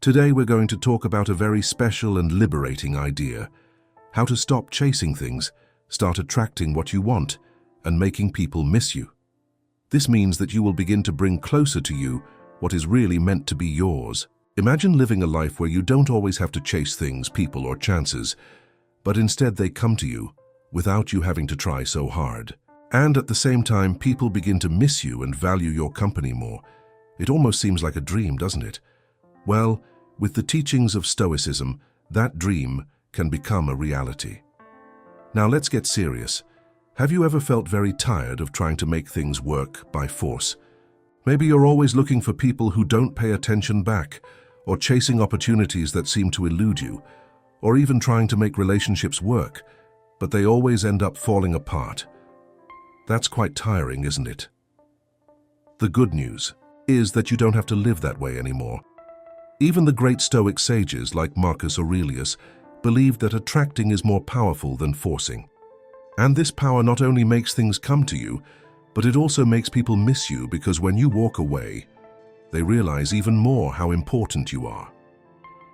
Today we're going to talk about a very special and liberating idea: how to stop chasing things, start attracting what you want, and making people miss you. This means that you will begin to bring closer to you what is really meant to be yours. Imagine living a life where you don't always have to chase things, people, or chances, but instead they come to you without you having to try so hard. And at the same time, people begin to miss you and value your company more. It almost seems like a dream, doesn't it? Well, with the teachings of Stoicism, that dream can become a reality. Now let's get serious. Have you ever felt very tired of trying to make things work by force? Maybe you're always looking for people who don't pay attention back, or chasing opportunities that seem to elude you, or even trying to make relationships work, but they always end up falling apart. That's quite tiring, isn't it? The good news is that you don't have to live that way anymore. Even the great Stoic sages like Marcus Aurelius believed that attracting is more powerful than forcing. And this power not only makes things come to you, but it also makes people miss you, because when you walk away, they realize even more how important you are.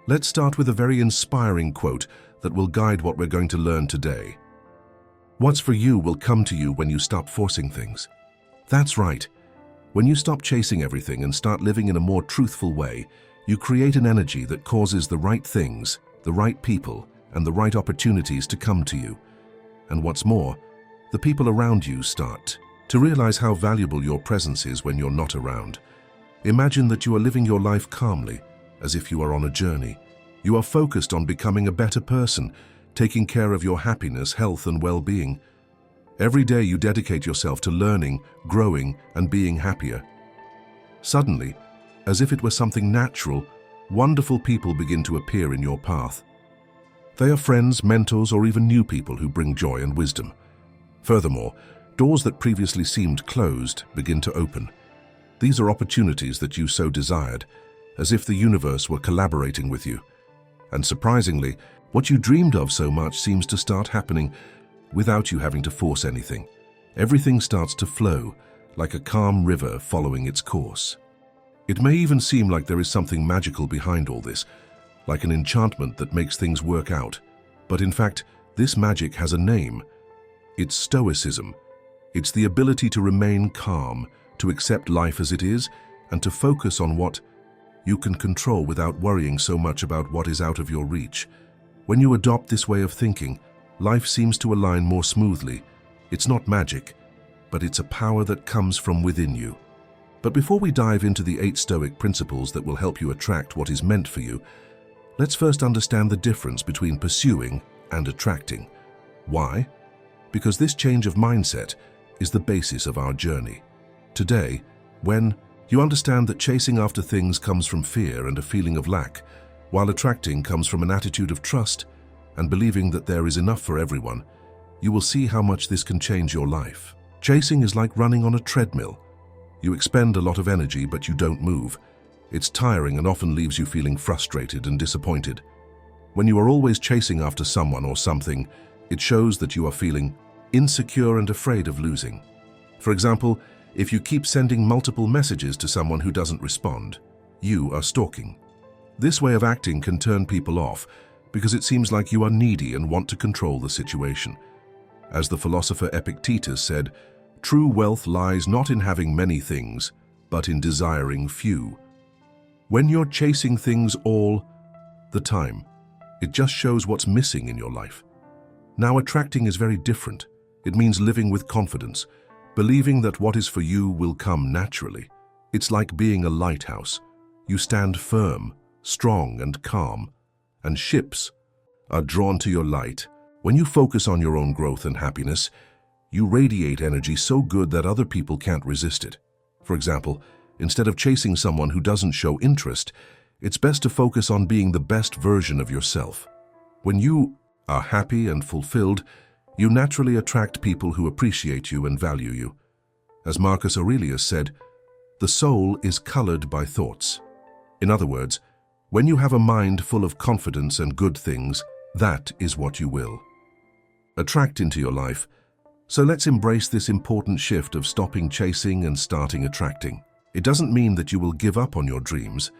Let's start with a very inspiring quote that will guide what we're going to learn today. What's for you will come to you when you stop forcing things. That's right. When you stop chasing everything and start living in a more truthful way, you create an energy that causes the right things, the right people, and the right opportunities to come to you. And what's more, the people around you start to realize how valuable your presence is when you're not around. Imagine that you are living your life calmly, as if you are on a journey. You are focused on becoming a better person, taking care of your happiness, health, and well-being. Every day you dedicate yourself to learning, growing, and being happier. Suddenly, as if it were something natural, wonderful people begin to appear in your path. They are friends, mentors, or even new people who bring joy and wisdom. Furthermore, doors that previously seemed closed begin to open. These are opportunities that you so desired, as if the universe were collaborating with you. And surprisingly, what you dreamed of so much seems to start happening without you having to force anything. Everything starts to flow, like a calm river following its course. It may even seem like there is something magical behind all this, like an enchantment that makes things work out. But in fact, this magic has a name. It's Stoicism. It's the ability to remain calm, to accept life as it is, and to focus on what you can control without worrying so much about what is out of your reach. When you adopt this way of thinking, life seems to align more smoothly. It's not magic, but it's a power that comes from within you. But before we dive into the 8 Stoic principles that will help you attract what is meant for you, let's first understand the difference between pursuing and attracting. Why? Because this change of mindset is the basis of our journey. Today, when you understand that chasing after things comes from fear and a feeling of lack, while attracting comes from an attitude of trust and believing that there is enough for everyone, you will see how much this can change your life. Chasing is like running on a treadmill. You expend a lot of energy, but you don't move. It's tiring and often leaves you feeling frustrated and disappointed. When you are always chasing after someone or something, it shows that you are feeling insecure and afraid of losing. For example, if you keep sending multiple messages to someone who doesn't respond, you are stalking. This way of acting can turn people off because it seems like you are needy and want to control the situation. As the philosopher Epictetus said, true wealth lies not in having many things, but in desiring few. When you're chasing things all the time, it just shows what's missing in your life. Now, attracting is very different. It means living with confidence, believing that what is for you will come naturally. It's like being a lighthouse. You stand firm, strong, and calm, and ships are drawn to your light. When you focus on your own growth and happiness, you radiate energy so good that other people can't resist it. For example, instead of chasing someone who doesn't show interest, it's best to focus on being the best version of yourself. When you are happy and fulfilled, you naturally attract people who appreciate you and value you. As Marcus Aurelius said, the soul is colored by thoughts. In other words, when you have a mind full of confidence and good things, that is what you will attract into your life. So let's embrace this important shift of stopping chasing and starting attracting. It doesn't mean that you will give up on your dreams,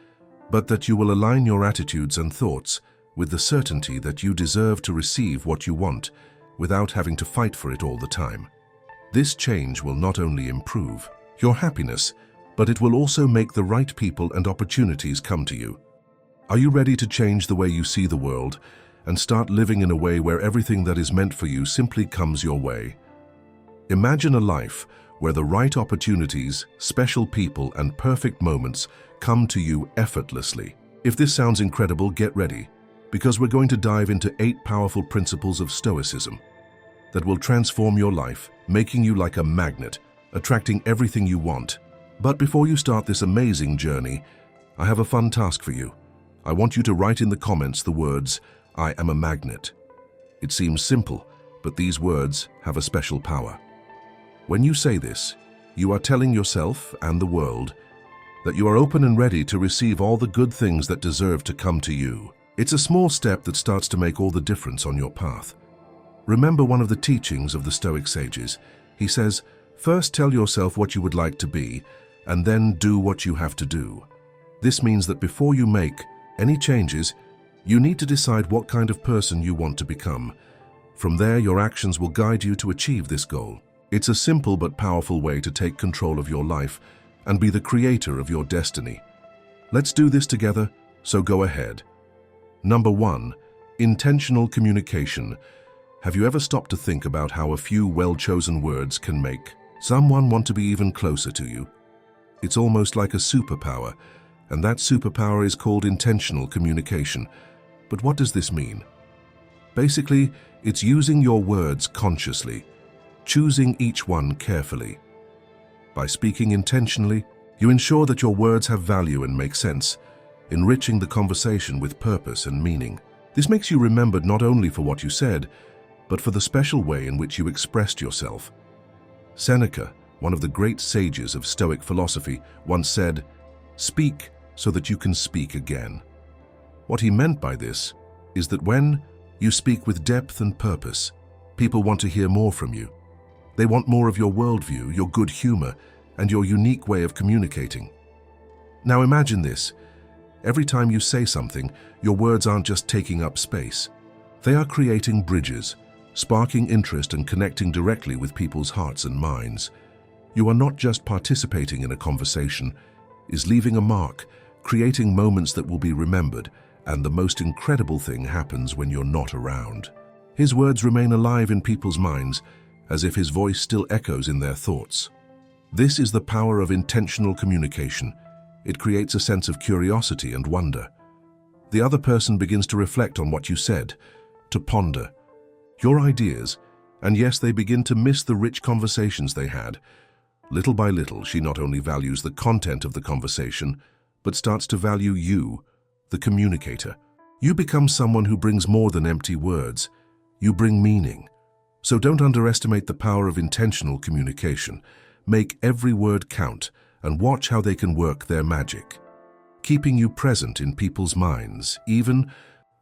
but that you will align your attitudes and thoughts with the certainty that you deserve to receive what you want without having to fight for it all the time. This change will not only improve your happiness, but it will also make the right people and opportunities come to you. Are you ready to change the way you see the world and start living in a way where everything that is meant for you simply comes your way? Imagine a life where the right opportunities, special people, and perfect moments come to you effortlessly. If this sounds incredible, get ready, because we're going to dive into 8 powerful principles of Stoicism that will transform your life, making you like a magnet, attracting everything you want. But before you start this amazing journey, I have a fun task for you. I want you to write in the comments the words, "I am a magnet." It seems simple, but these words have a special power. When you say this, you are telling yourself and the world that you are open and ready to receive all the good things that deserve to come to you. It's a small step that starts to make all the difference on your path. Remember one of the teachings of the Stoic sages. He says, first tell yourself what you would like to be, and then do what you have to do. This means that before you make any changes, you need to decide what kind of person you want to become. From there, your actions will guide you to achieve this goal. It's a simple but powerful way to take control of your life and be the creator of your destiny. Let's do this together, so go ahead. Number 1, intentional communication. Have you ever stopped to think about how a few well-chosen words can make someone want to be even closer to you? It's almost like a superpower, and that superpower is called intentional communication. But what does this mean? Basically, it's using your words consciously, choosing each one carefully. By speaking intentionally, you ensure that your words have value and make sense, enriching the conversation with purpose and meaning. This makes you remembered not only for what you said, but for the special way in which you expressed yourself. Seneca, one of the great sages of Stoic philosophy, once said, "Speak so that you can speak again." What he meant by this is that when you speak with depth and purpose, people want to hear more from you. They want more of your worldview, your good humor, and your unique way of communicating. Now imagine this. Every time you say something, your words aren't just taking up space. They are creating bridges, sparking interest and connecting directly with people's hearts and minds. You are not just participating in a conversation, is leaving a mark, creating moments that will be remembered, and the most incredible thing happens when you're not around. His words remain alive in people's minds, as if his voice still echoes in their thoughts. This is the power of intentional communication. It creates a sense of curiosity and wonder. The other person begins to reflect on what you said, to ponder your ideas, and yes, they begin to miss the rich conversations they had. Little by little, she not only values the content of the conversation, but starts to value you, the communicator. You become someone who brings more than empty words. You bring meaning. So don't underestimate the power of intentional communication. Make every word count and watch how they can work their magic, keeping you present in people's minds, even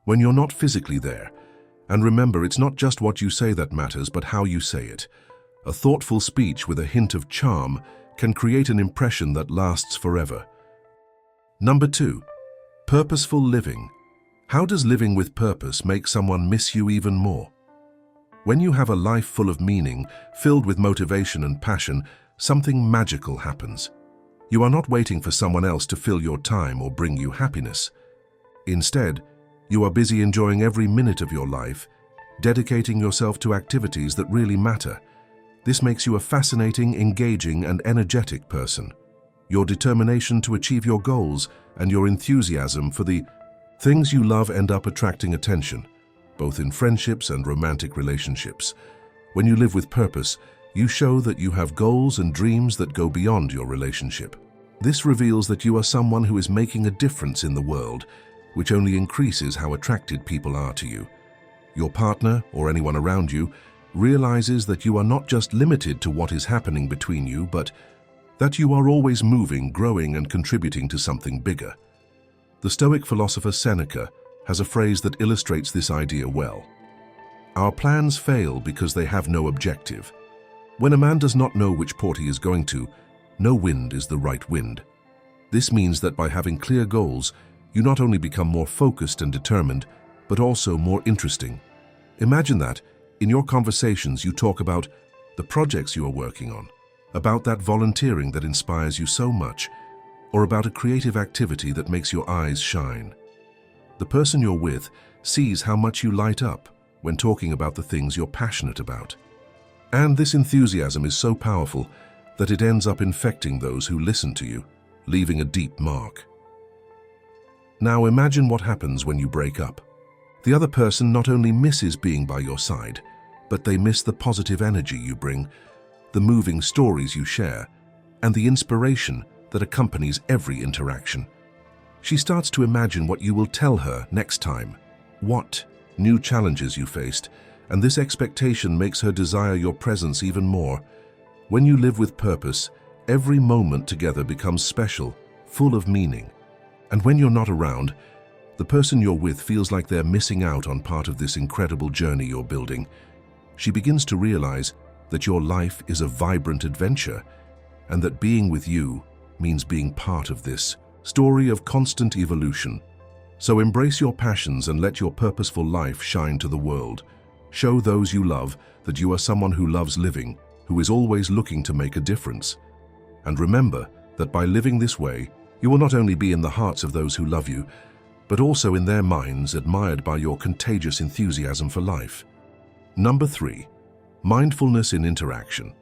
when you're not physically there. And remember, it's not just what you say that matters, but how you say it. A thoughtful speech with a hint of charm can create an impression that lasts forever. Number 2, purposeful living. How does living with purpose make someone miss you even more? When you have a life full of meaning, filled with motivation and passion, something magical happens. You are not waiting for someone else to fill your time or bring you happiness. Instead, you are busy enjoying every minute of your life, dedicating yourself to activities that really matter. This makes you a fascinating, engaging, and energetic person. Your determination to achieve your goals and your enthusiasm for the things you love end up attracting attention, both in friendships and romantic relationships. When you live with purpose, you show that you have goals and dreams that go beyond your relationship. This reveals that you are someone who is making a difference in the world, which only increases how attracted people are to you. Your partner, or anyone around you, realizes that you are not just limited to what is happening between you, but that you are always moving, growing, and contributing to something bigger. The Stoic philosopher Seneca has a phrase that illustrates this idea well. Our plans fail because they have no objective. When a man does not know which port he is going to, no wind is the right wind. This means that by having clear goals, you not only become more focused and determined, but also more interesting. Imagine that, in your conversations you talk about the projects you are working on, about that volunteering that inspires you so much, or about a creative activity that makes your eyes shine. The person you're with sees how much you light up when talking about the things you're passionate about. And this enthusiasm is so powerful that it ends up infecting those who listen to you, leaving a deep mark. Now imagine what happens when you break up. The other person not only misses being by your side, but they miss the positive energy you bring, the moving stories you share, and the inspiration that accompanies every interaction. She starts to imagine what you will tell her next time, what new challenges you faced, and this expectation makes her desire your presence even more. When you live with purpose, every moment together becomes special, full of meaning. And when you're not around, the person you're with feels like they're missing out on part of this incredible journey you're building. She begins to realize that your life is a vibrant adventure, and that being with you means being part of this story of constant evolution. So embrace your passions and let your purposeful life shine to the world. Show those you love that you are someone who loves living, who is always looking to make a difference. And remember that by living this way, you will not only be in the hearts of those who love you, but also in their minds admired by your contagious enthusiasm for life. Number 3. Mindfulness in interaction.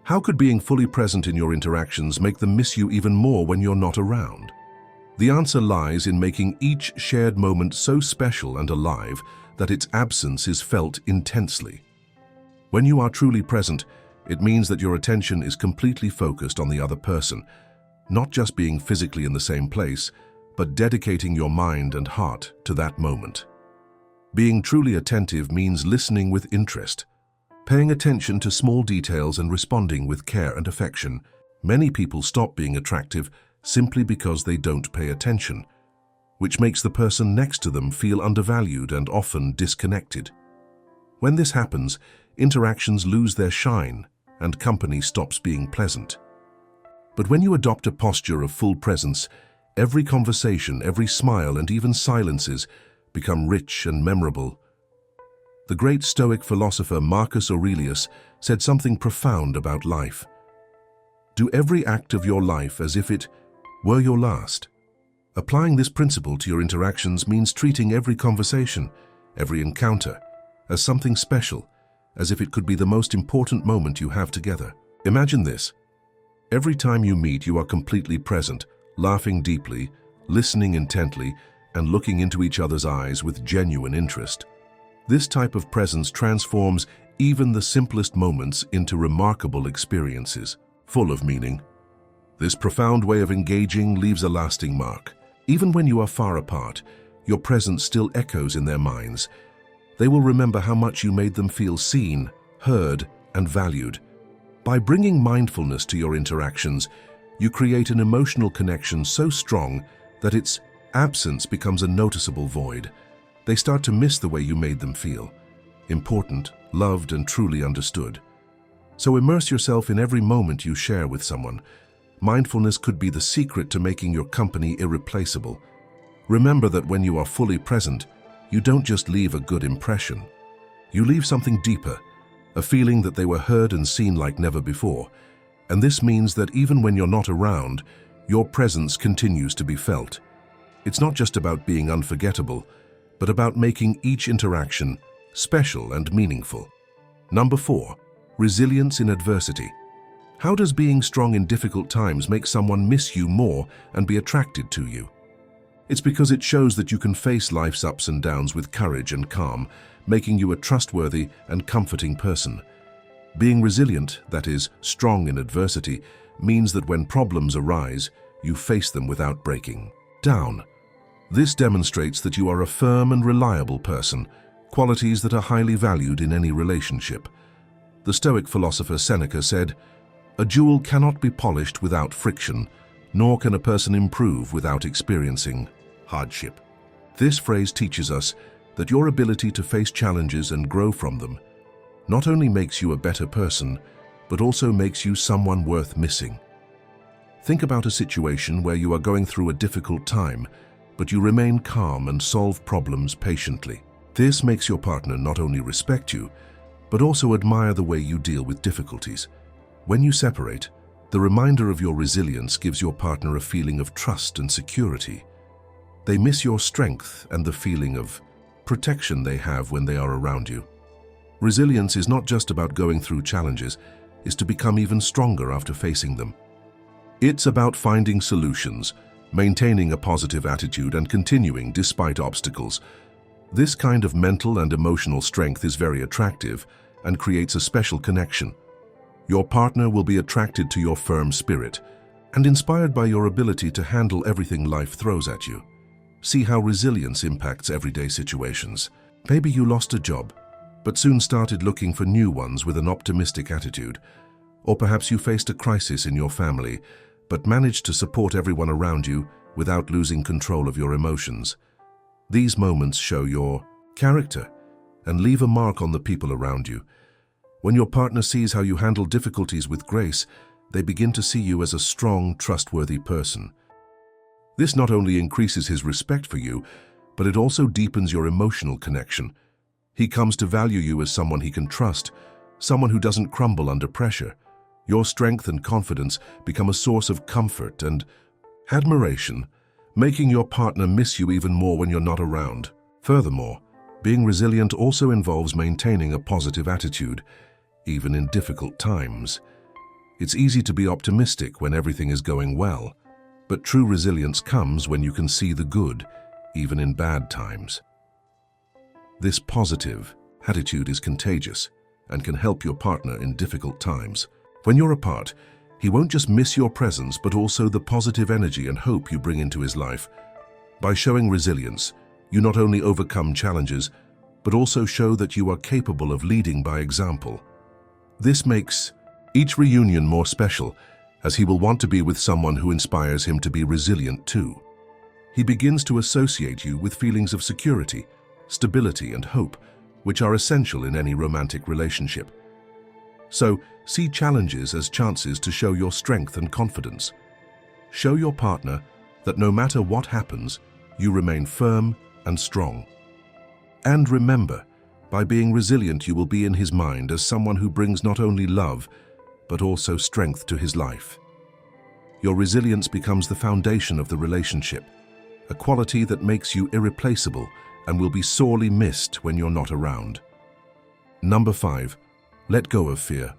How could being fully present in your interactions make them miss you even more when you're not around? The answer lies in making each shared moment so special and alive that its absence is felt intensely. When you are truly present, it means that your attention is completely focused on the other person, not just being physically in the same place, but dedicating your mind and heart to that moment. Being truly attentive means listening with interest, paying attention to small details and responding with care and affection. Many people stop being attractive simply because they don't pay attention, which makes the person next to them feel undervalued and often disconnected. When this happens, interactions lose their shine and company stops being pleasant. But when you adopt a posture of full presence, every conversation, every smile, and even silences become rich and memorable. The great Stoic philosopher Marcus Aurelius said something profound about life. Do every act of your life as if it were your last. Applying this principle to your interactions means treating every conversation, every encounter, as something special, as if it could be the most important moment you have together. Imagine this. Every time you meet, you are completely present, laughing deeply, listening intently, and looking into each other's eyes with genuine interest. This type of presence transforms even the simplest moments into remarkable experiences, full of meaning. This profound way of engaging leaves a lasting mark. Even when you are far apart, your presence still echoes in their minds. They will remember how much you made them feel seen, heard, and valued. By bringing mindfulness to your interactions, you create an emotional connection so strong that its absence becomes a noticeable void. They start to miss the way you made them feel, important, loved, and truly understood. So immerse yourself in every moment you share with someone. Mindfulness could be the secret to making your company irreplaceable. Remember that when you are fully present, you don't just leave a good impression. You leave something deeper, a feeling that they were heard and seen like never before. And this means that even when you're not around, your presence continues to be felt. It's not just about being unforgettable, but about making each interaction special and meaningful. Number 4, resilience in adversity. How does being strong in difficult times make someone miss you more and be attracted to you? It's because it shows that you can face life's ups and downs with courage and calm, making you a trustworthy and comforting person. Being resilient, that is, strong in adversity, means that when problems arise, you face them without breaking down. This demonstrates that you are a firm and reliable person, qualities that are highly valued in any relationship. The Stoic philosopher Seneca said, "A jewel cannot be polished without friction, nor can a person improve without experiencing hardship." This phrase teaches us that your ability to face challenges and grow from them not only makes you a better person, but also makes you someone worth missing. Think about a situation where you are going through a difficult time, but you remain calm and solve problems patiently. This makes your partner not only respect you, but also admire the way you deal with difficulties. When you separate, the reminder of your resilience gives your partner a feeling of trust and security. They miss your strength and the feeling of protection they have when they are around you. Resilience is not just about going through challenges, it's to become even stronger after facing them. It's about finding solutions, maintaining a positive attitude, and continuing despite obstacles. This kind of mental and emotional strength is very attractive and creates a special connection. Your partner will be attracted to your firm spirit and inspired by your ability to handle everything life throws at you. See how resilience impacts everyday situations. Maybe you lost a job, but soon started looking for new ones with an optimistic attitude. Or perhaps you faced a crisis in your family, but managed to support everyone around you without losing control of your emotions. These moments show your character and leave a mark on the people around you. When your partner sees how you handle difficulties with grace, they begin to see you as a strong, trustworthy person. This not only increases his respect for you, but it also deepens your emotional connection. He comes to value you as someone he can trust, someone who doesn't crumble under pressure. Your strength and confidence become a source of comfort and admiration, making your partner miss you even more when you're not around. Furthermore, being resilient also involves maintaining a positive attitude, even in difficult times. It's easy to be optimistic when everything is going well, but true resilience comes when you can see the good, even in bad times. This positive attitude is contagious and can help your partner in difficult times. When you're apart, he won't just miss your presence, but also the positive energy and hope you bring into his life. By showing resilience, you not only overcome challenges, but also show that you are capable of leading by example. This makes each reunion more special, as he will want to be with someone who inspires him to be resilient too. He begins to associate you with feelings of security, stability, and hope, which are essential in any romantic relationship. So, see challenges as chances to show your strength and confidence. Show your partner that no matter what happens, you remain firm and strong. And remember, by being resilient, you will be in his mind as someone who brings not only love, but also strength to his life. Your resilience becomes the foundation of the relationship, a quality that makes you irreplaceable and will be sorely missed when you're not around. Number 5. Let go of fear.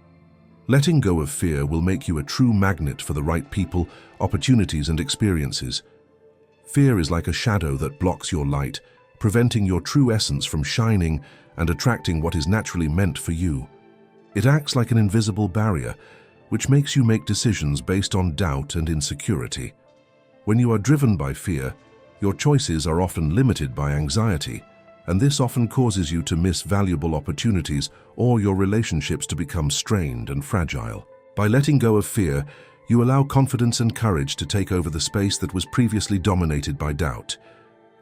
Letting go of fear will make you a true magnet for the right people, opportunities, and experiences. Fear is like a shadow that blocks your light, preventing your true essence from shining and attracting what is naturally meant for you. It acts like an invisible barrier, which makes you make decisions based on doubt and insecurity. When you are driven by fear, your choices are often limited by anxiety, and this often causes you to miss valuable opportunities or your relationships to become strained and fragile. By letting go of fear, you allow confidence and courage to take over the space that was previously dominated by doubt.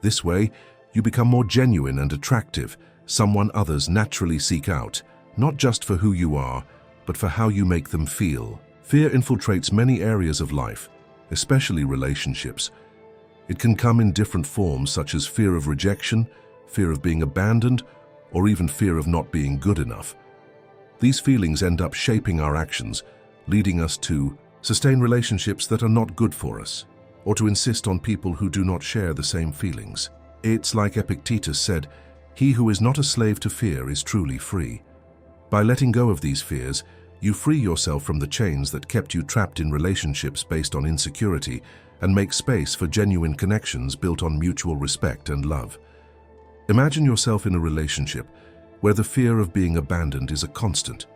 This way, you become more genuine and attractive, someone others naturally seek out, not just for who you are, but for how you make them feel. Fear infiltrates many areas of life, especially relationships. It can come in different forms, such as fear of rejection, fear of being abandoned, or even fear of not being good enough. These feelings end up shaping our actions, leading us to sustain relationships that are not good for us, or to insist on people who do not share the same feelings. It's like Epictetus said, "He who is not a slave to fear is truly free." By letting go of these fears, you free yourself from the chains that kept you trapped in relationships based on insecurity and make space for genuine connections built on mutual respect and love. Imagine yourself in a relationship where the fear of being abandoned is a constant.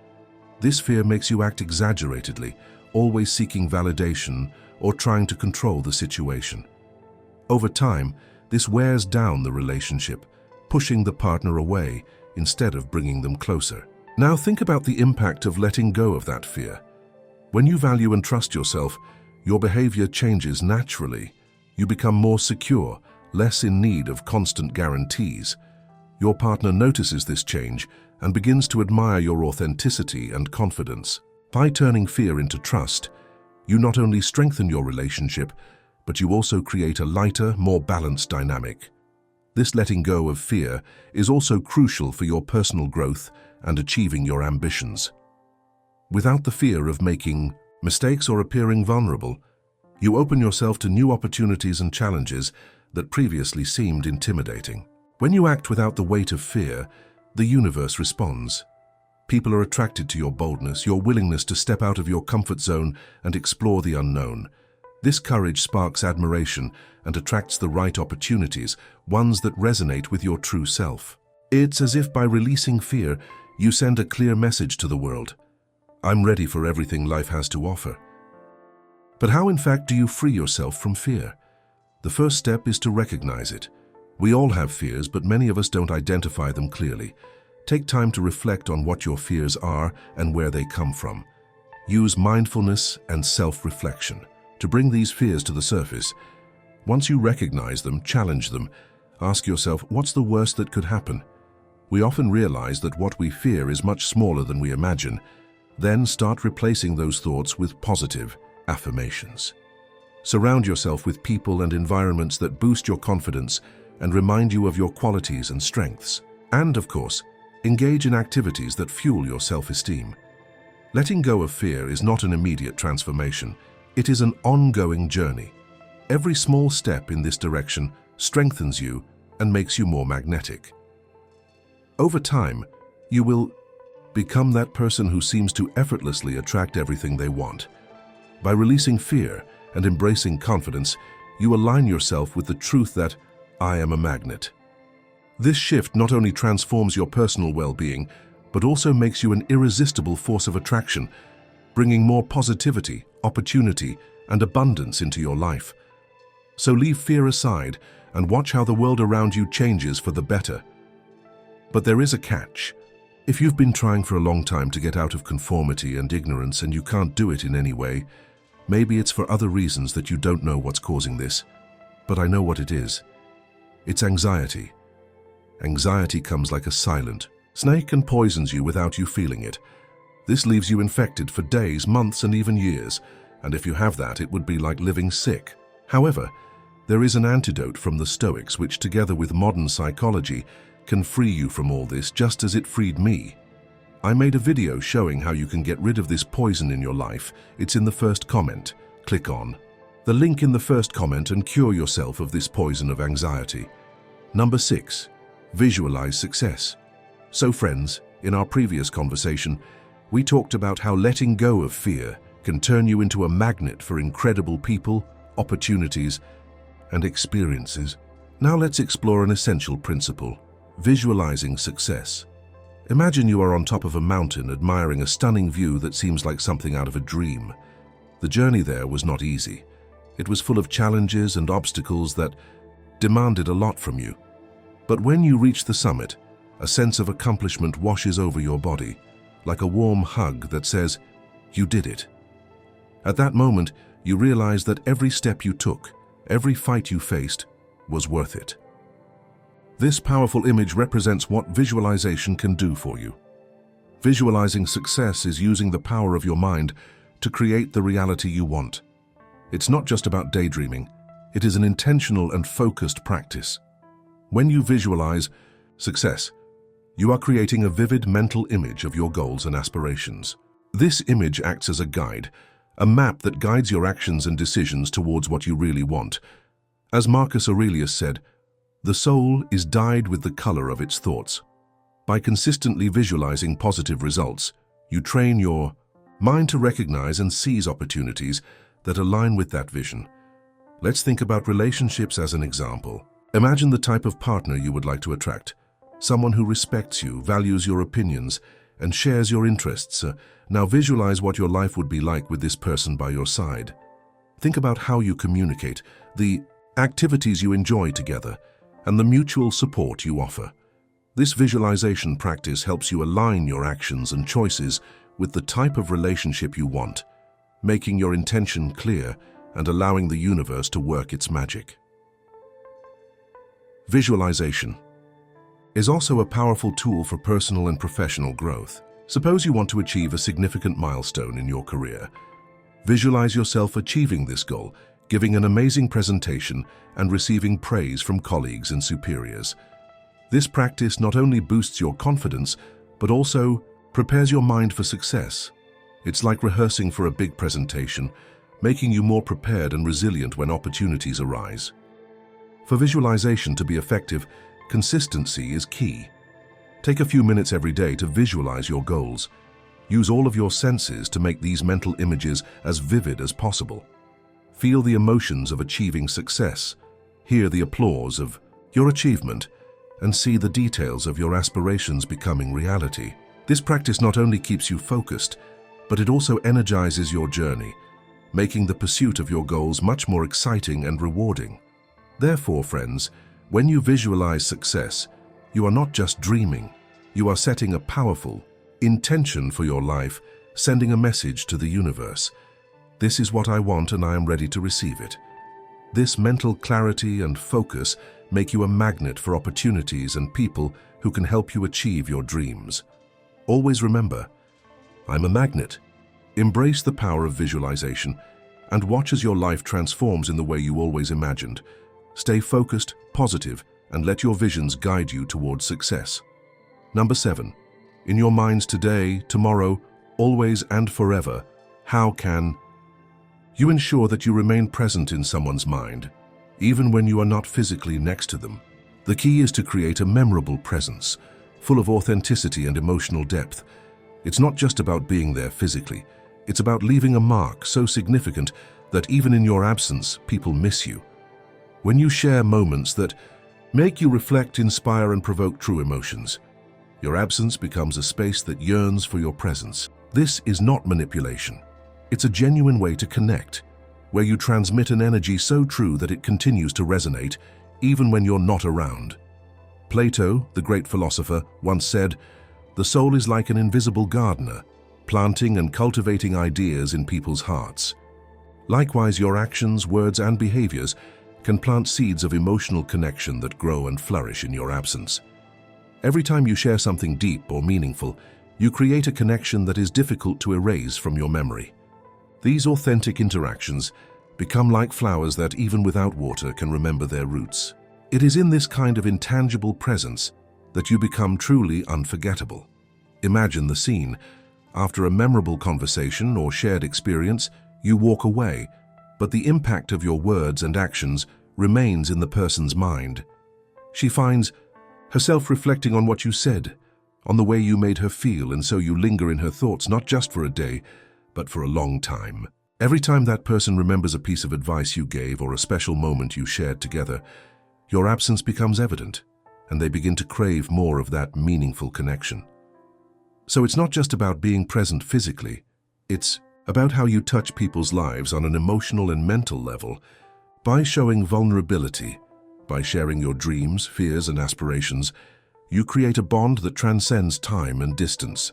This fear makes you act exaggeratedly, always seeking validation or trying to control the situation. Over time, this wears down the relationship, pushing the partner away instead of bringing them closer. Now think about the impact of letting go of that fear. When you value and trust yourself, your behavior changes naturally. You become more secure, less in need of constant guarantees. Your partner notices this change and begins to admire your authenticity and confidence. By turning fear into trust, you not only strengthen your relationship, but you also create a lighter, more balanced dynamic. This letting go of fear is also crucial for your personal growth and achieving your ambitions. Without the fear of making mistakes or appearing vulnerable, you open yourself to new opportunities and challenges that previously seemed intimidating. When you act without the weight of fear, the universe responds. People are attracted to your boldness, your willingness to step out of your comfort zone and explore the unknown. This courage sparks admiration and attracts the right opportunities, ones that resonate with your true self. It's as if by releasing fear, you send a clear message to the world. I'm ready for everything life has to offer. But how, in fact, do you free yourself from fear? The first step is to recognize it. We all have fears, but many of us don't identify them clearly. Take time to reflect on what your fears are and where they come from. Use mindfulness and self-reflection to bring these fears to the surface. Once you recognize them, challenge them. Ask yourself, what's the worst that could happen? We often realize that what we fear is much smaller than we imagine. Then start replacing those thoughts with positive affirmations. Surround yourself with people and environments that boost your confidence and remind you of your qualities and strengths. And, of course, engage in activities that fuel your self-esteem. Letting go of fear is not an immediate transformation. It is an ongoing journey. Every small step in this direction strengthens you and makes you more magnetic. Over time, you will become that person who seems to effortlessly attract everything they want. By releasing fear and embracing confidence, you align yourself with the truth that I am a magnet. This shift not only transforms your personal well-being, but also makes you an irresistible force of attraction, bringing more positivity, opportunity, and abundance into your life. So leave fear aside and watch how the world around you changes for the better. But there is a catch. If you've been trying for a long time to get out of conformity and ignorance and you can't do it in any way, maybe it's for other reasons that you don't know what's causing this. But I know what it is. It's anxiety. Anxiety comes like a silent snake and poisons you without you feeling it. This leaves you infected for days, months, and even years. And if you have that, it would be like living sick. However, there is an antidote from the Stoics which, together with modern psychology, can free you from all this, just as it freed me. I made a video showing how you can get rid of this poison in your life. It's in the first comment. Click on the link in the first comment and cure yourself of this poison of anxiety. Number 6. Visualize success. So friends, in our previous conversation, we talked about how letting go of fear can turn you into a magnet for incredible people, opportunities, and experiences. Now let's explore an essential principle: visualizing success. Imagine you are on top of a mountain admiring a stunning view that seems like something out of a dream. The journey there was not easy. It was full of challenges and obstacles that demanded a lot from you. But when you reach the summit, a sense of accomplishment washes over your body, like a warm hug that says, you did it. At that moment, you realize that every step you took, every fight you faced, was worth it. This powerful image represents what visualization can do for you. Visualizing success is using the power of your mind to create the reality you want. It's not just about daydreaming. It is an intentional and focused practice. When you visualize success, you are creating a vivid mental image of your goals and aspirations. This image acts as a guide, a map that guides your actions and decisions towards what you really want. As Marcus Aurelius said, the soul is dyed with the color of its thoughts. By consistently visualizing positive results, you train your mind to recognize and seize opportunities that align with that vision. Let's think about relationships as an example. Imagine the type of partner you would like to attract. Someone who respects you, values your opinions, and shares your interests. Now visualize what your life would be like with this person by your side. Think about how you communicate, the activities you enjoy together, and the mutual support you offer. This visualization practice helps you align your actions and choices with the type of relationship you want, making your intention clear and allowing the universe to work its magic. Visualization is also a powerful tool for personal and professional growth. Suppose you want to achieve a significant milestone in your career. Visualize yourself achieving this goal, giving an amazing presentation and receiving praise from colleagues and superiors. This practice not only boosts your confidence, but also prepares your mind for success. It's like rehearsing for a big presentation, making you more prepared and resilient when opportunities arise. For visualization to be effective, consistency is key. Take a few minutes every day to visualize your goals. Use all of your senses to make these mental images as vivid as possible. Feel the emotions of achieving success, hear the applause of your achievement, and see the details of your aspirations becoming reality. This practice not only keeps you focused, but it also energizes your journey, making the pursuit of your goals much more exciting and rewarding. Therefore, friends, when you visualize success, you are not just dreaming. You are setting a powerful intention for your life, sending a message to the universe. This is what I want and I am ready to receive it. This mental clarity and focus make you a magnet for opportunities and people who can help you achieve your dreams. Always remember, I'm a magnet. Embrace the power of visualization and watch as your life transforms in the way you always imagined. Stay focused, positive, and let your visions guide you towards success. Number 7. In your minds today, tomorrow, always and forever, how can you ensure that you remain present in someone's mind, even when you are not physically next to them? The key is to create a memorable presence, full of authenticity and emotional depth. It's not just about being there physically. It's about leaving a mark so significant that even in your absence, people miss you. When you share moments that make you reflect, inspire, and provoke true emotions, your absence becomes a space that yearns for your presence. This is not manipulation. It's a genuine way to connect, where you transmit an energy so true that it continues to resonate even when you're not around. Plato, the great philosopher, once said, "The soul is like an invisible gardener, planting and cultivating ideas in people's hearts." Likewise, your actions, words, and behaviors can plant seeds of emotional connection that grow and flourish in your absence. Every time you share something deep or meaningful, you create a connection that is difficult to erase from your memory. These authentic interactions become like flowers that, even without water, can remember their roots. It is in this kind of intangible presence that you become truly unforgettable. Imagine the scene. After a memorable conversation or shared experience, you walk away, but the impact of your words and actions remains in the person's mind. She finds herself reflecting on what you said, on the way you made her feel, and so you linger in her thoughts not just for a day, but for a long time. Every time that person remembers a piece of advice you gave or a special moment you shared together, your absence becomes evident, and they begin to crave more of that meaningful connection. So it's not just about being present physically, it's about how you touch people's lives on an emotional and mental level by showing vulnerability, by sharing your dreams, fears, and aspirations. You create a bond that transcends time and distance.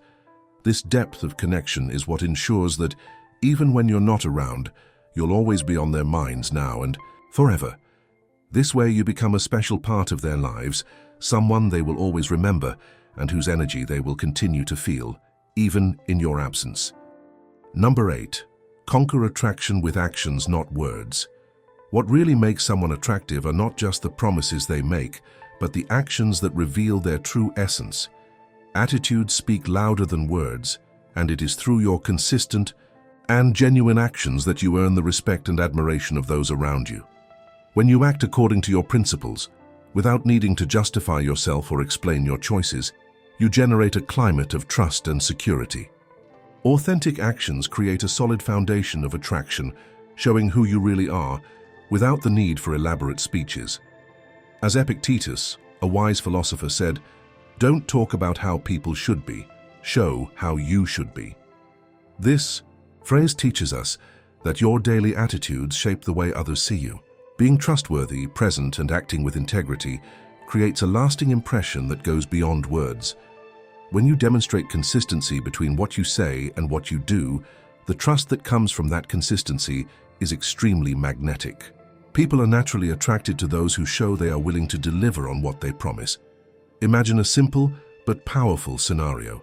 This depth of connection is what ensures that even when you're not around, you'll always be on their minds now and forever. This way you become a special part of their lives, someone they will always remember and whose energy they will continue to feel, even in your absence. Number 8. Conquer attraction with actions, not words. What really makes someone attractive are not just the promises they make, but the actions that reveal their true essence. Attitudes speak louder than words, and it is through your consistent and genuine actions that you earn the respect and admiration of those around you. When you act according to your principles, without needing to justify yourself or explain your choices, you generate a climate of trust and security. Authentic actions create a solid foundation of attraction, showing who you really are, without the need for elaborate speeches. As Epictetus, a wise philosopher, said, "Don't talk about how people should be, show how you should be." This phrase teaches us that your daily attitudes shape the way others see you. Being trustworthy, present, and acting with integrity creates a lasting impression that goes beyond words. When you demonstrate consistency between what you say and what you do, the trust that comes from that consistency is extremely magnetic. People are naturally attracted to those who show they are willing to deliver on what they promise. Imagine a simple but powerful scenario.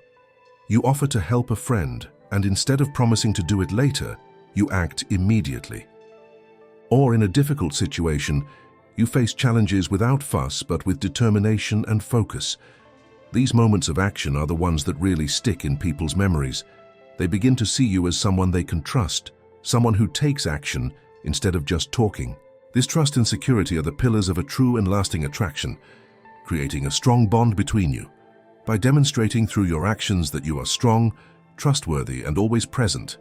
You offer to help a friend, and instead of promising to do it later, you act immediately. Or in a difficult situation, you face challenges without fuss but with determination and focus. These moments of action are the ones that really stick in people's memories. They begin to see you as someone they can trust, someone who takes action instead of just talking. This trust and security are the pillars of a true and lasting attraction, creating a strong bond between you. By demonstrating through your actions that you are strong, trustworthy, and always present,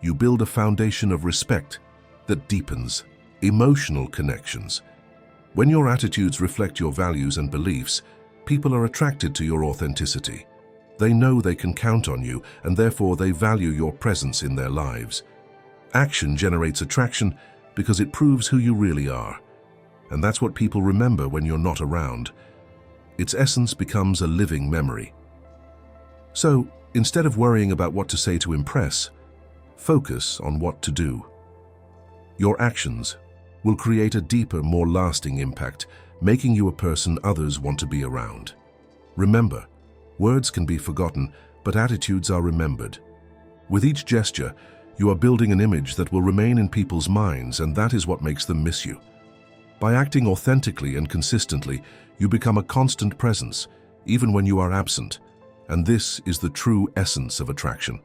you build a foundation of respect that deepens emotional connections. When your attitudes reflect your values and beliefs, people are attracted to your authenticity. They know they can count on you, and therefore they value your presence in their lives. Action generates attraction because it proves who you really are. And that's what people remember when you're not around. Its essence becomes a living memory. So, instead of worrying about what to say to impress, focus on what to do. Your actions will create a deeper, more lasting impact, making you a person others want to be around. Remember, words can be forgotten, but attitudes are remembered. With each gesture, you are building an image that will remain in people's minds, and that is what makes them miss you. By acting authentically and consistently, you become a constant presence, even when you are absent. And this is the true essence of attraction.